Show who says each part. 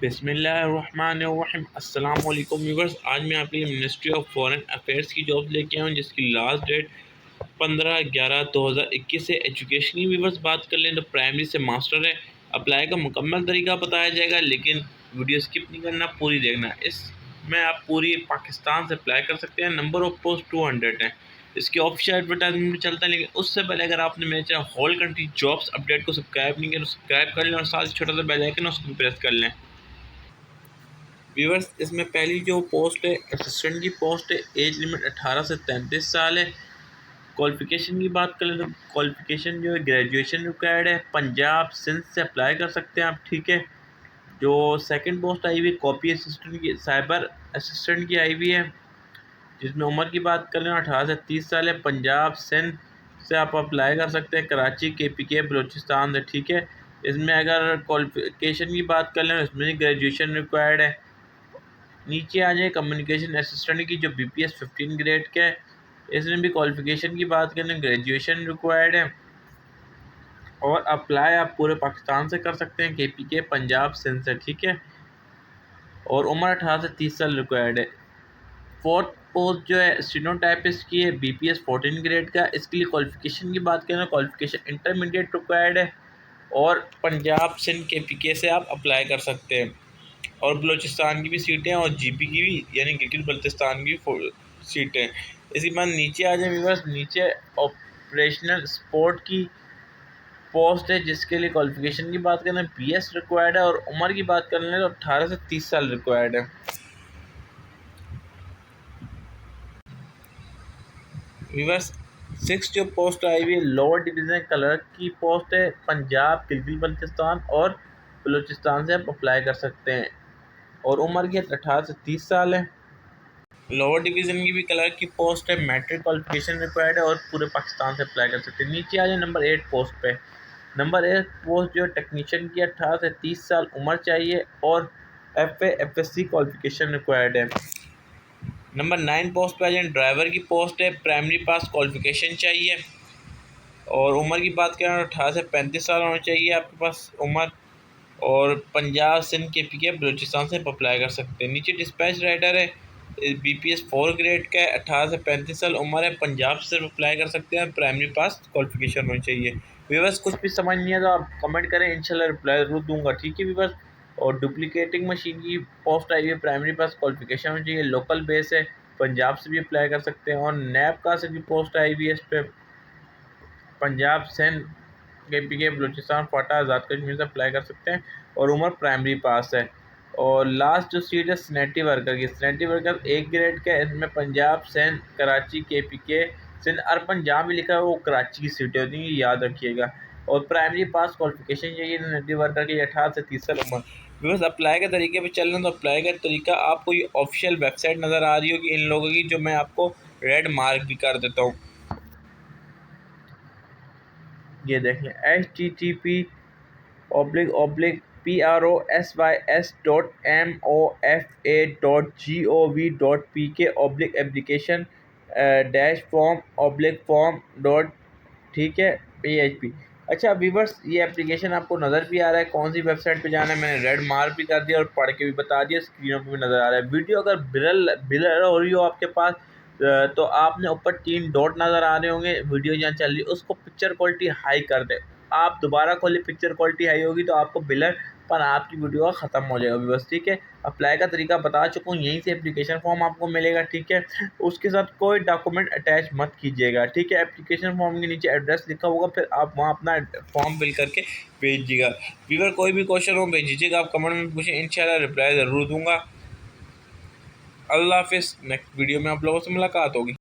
Speaker 1: बिस्मिल्लाहिर्रहमानिर्रहीम। अस्सलाम वालेकुम व्यूअर्स। आज मैं आपके लिए मिनिस्ट्री ऑफ फॉरेन अफेयर्स की जॉब लेके आया हूँ, जिसकी लास्ट डेट 15/11/2021 है। एजुकेशनल व्यूअर्स बात कर लें तो प्राइमरी से मास्टर है। अप्लाई का मुकम्मल तरीका बताया जाएगा, लेकिन वीडियो स्किप नहीं करना, पूरी देखना। इसमें आप पूरी पाकिस्तान से अप्लाई कर सकते हैं। नंबर ऑफ पोस्ट 200 है। इसकी ऑफिशियल एडवर्टाइजमेंट भी चलता है, लेकिन उससे पहले अगर आपने मेरे channel whole country jobs update को सब्सक्राइब नहीं किया तो सब्सक्राइब कर लें और साथ ही छोटा सा बेल आइकन उसको प्रेस कर लें। व्यूअर्स, इसमें पहली जो पोस्ट है असिस्टेंट की पोस्ट है। एज लिमिट 18 से 33 साल है। क्वालिफ़िकेशन की बात करें तो क्वालिफ़िकेशन जो है ग्रेजुएशन रिक्वायर्ड है। पंजाब सिंध से अप्लाई कर सकते हैं आप, ठीक है। जो सेकंड पोस्ट आई हुई कॉपी असिस्टेंट की, साइबर असिस्टेंट की आई हुई है, जिसमें उम्र की बात करें 18 से 30 साल है। पंजाब सिंध से आप अप्लाई कर सकते हैं, कराची KPK बलूचिस्तान से, ठीक है। इसमें अगर क्वालिफ़िकेशन की बात कर लें इसमें ग्रेजुएशन रिक्वायर्ड है। नीचे आ जाए कम्युनिकेशन असिस्टेंट की, जो BPS 15 ग्रेड का है। इसमें भी क्वालिफ़िकेशन की बात करें ग्रेजुएशन रिक्वायर्ड है, और अप्लाई आप पूरे पाकिस्तान से कर सकते हैं, KPK पंजाब सिंध से, ठीक है। और उम्र 18 से 30 साल रिक्वायर्ड है। फोर्थ पोस्ट जो है स्टेनोटाइपिस्ट की है, BPS 14 ग्रेड का। इसके लिए क्वालिफ़िकेशन की बात करें क्वालिफ़िकेशन इंटरमीडिएट रिक्वायर्ड है, और पंजाब सिंध KPK से आप अप्लाई कर सकते हैं। और बलूचिस्तान की भी सीटें हैं, और GP की भी, यानी गिलगित बल्तिस्तान की सीटें। इसी बाद नीचे आ जाए व्यूअर्स, नीचे ऑपरेशनल सपोर्ट की पोस्ट है, जिसके लिए क्वालिफ़िकेशन की बात करें BS रिक्वायर्ड है, और उम्र की बात करें तो 18 से 30 साल रिक्वायर्ड है। व्यूअर्स, सिक्स जो पोस्ट आई हुई है लोअर डिवीज़न क्लर्क की पोस्ट है। पंजाब गिलगित बल्तिस्तान और बलूचिस्तान से आप अप्लाई कर सकते हैं, और उम्र की 18 से 30 साल है। लोअर डिवीज़न की भी क्लर्क की पोस्ट है, मैट्रिक क्वालिफिकेशन रिक्वायर्ड है, और पूरे पाकिस्तान से अप्लाई कर सकते हैं। नीचे आ जाए नंबर 8 पोस्ट पे। नंबर 8 पोस्ट जो टेक्नीशियन की 18 से 30 साल उम्र चाहिए, और FA FSC क्वालिफिकेशन रिक्वायर्ड है। नंबर 9 पोस्ट पे आ जाए ड्राइवर की पोस्ट है। प्राइमरी पास क्वालिफिकेशन चाहिए, और उम्र की बात करें 18 से 35 साल होना चाहिए आपके पास उम्र, और पंजाब सिंध KPK बलूचिस्तान से अप्लाई कर सकते हैं। नीचे डिस्पैच राइडर है, BPS 4 ग्रेड का है, 18 से 35 साल उम्र है। पंजाब से अप्लाई कर सकते हैं, प्राइमरी पास क्वालिफिकेशन होनी चाहिए। व्यूअर्स, कुछ भी समझ नहीं है तो आप कमेंट करें, इंशाल्लाह रिप्लाई ज़रूर दूंगा, ठीक है व्यूअर्स। और डुप्लीकेटिंग मशीन की पोस्ट आई है, प्राइमरी पास क्वालिफिकेशन होनी चाहिए, लोकल बेस है, पंजाब से भी अप्लाई कर सकते हैं। और नैब का से भी पोस्ट आई हुई है, इस पर पंजाब सिंध KPK बलूचिस्तान फाटा आज़ाद कश्मीर से अप्लाई कर सकते हैं, और उम्र प्राइमरी पास है। और लास्ट जो सीट है सैनिटरी वर्कर की, सैनिटरी वर्कर 1 ग्रेड का है। इसमें पंजाब सिंध कराची KPK सिंध और पंजाब में लिखा है, वो कराची की सीटें होती हैं, ये याद रखिएगा। और प्राइमरी पास क्वालिफिकेशन चाहिए सैनिटरी वर्कर की, 18 से 30 साल उम्र। बस अप्लाई के तरीके पे चल रहे हैं, तो अप्लाई का तरीका आपको ये ऑफिशियल वेबसाइट नज़र आ रही होगी इन लोगों की, जो मैं आपको रेड मार्क भी कर देता हूँ। ये देख लें, http://pros/mofa.gov.pk/application -form/form. ठीक है, PHP। अच्छा व्यूवर्स, ये एप्लीकेशन आपको नज़र भी आ रहा है, कौन सी वेबसाइट पे जाना है मैंने रेड मार्क भी कर दिया और पढ़ के भी बता दिया, स्क्रीनों पे भी नज़र आ रहा है। वीडियो अगर बिलर हो रही हो आपके पास, तो आपने ऊपर 3 डॉट नज़र आ रहे होंगे, वीडियो जहाँ चल रही है उसको पिक्चर क्वालिटी हाई कर दें। आप दोबारा खोलें, पिक्चर क्वालिटी हाई होगी तो आपको बिलर पर आपकी वीडियो ख़त्म हो जाएगा व्यूअर्स, ठीक है। अप्लाई का तरीका बता चुका हूँ, यहीं से एप्लीकेशन फॉर्म आपको मिलेगा, ठीक है। उसके साथ कोई डॉक्यूमेंट अटैच मत कीजिएगा, ठीक है। एप्लीकेशन फॉर्म के नीचे एड्रेस लिखा होगा, फिर आप वहाँ अपना फॉर्म फिल करके भेज दीजिएगा। व्यूअर, कोई भी क्वेश्चन हो भेजिएगा, आप कमेंट में पूछें, इंशाल्लाह रिप्लाई ज़रूर दूंगा। अल्लाह हाफिज़। नेक्स्ट वीडियो में आप लोगों से मुलाकात होगी।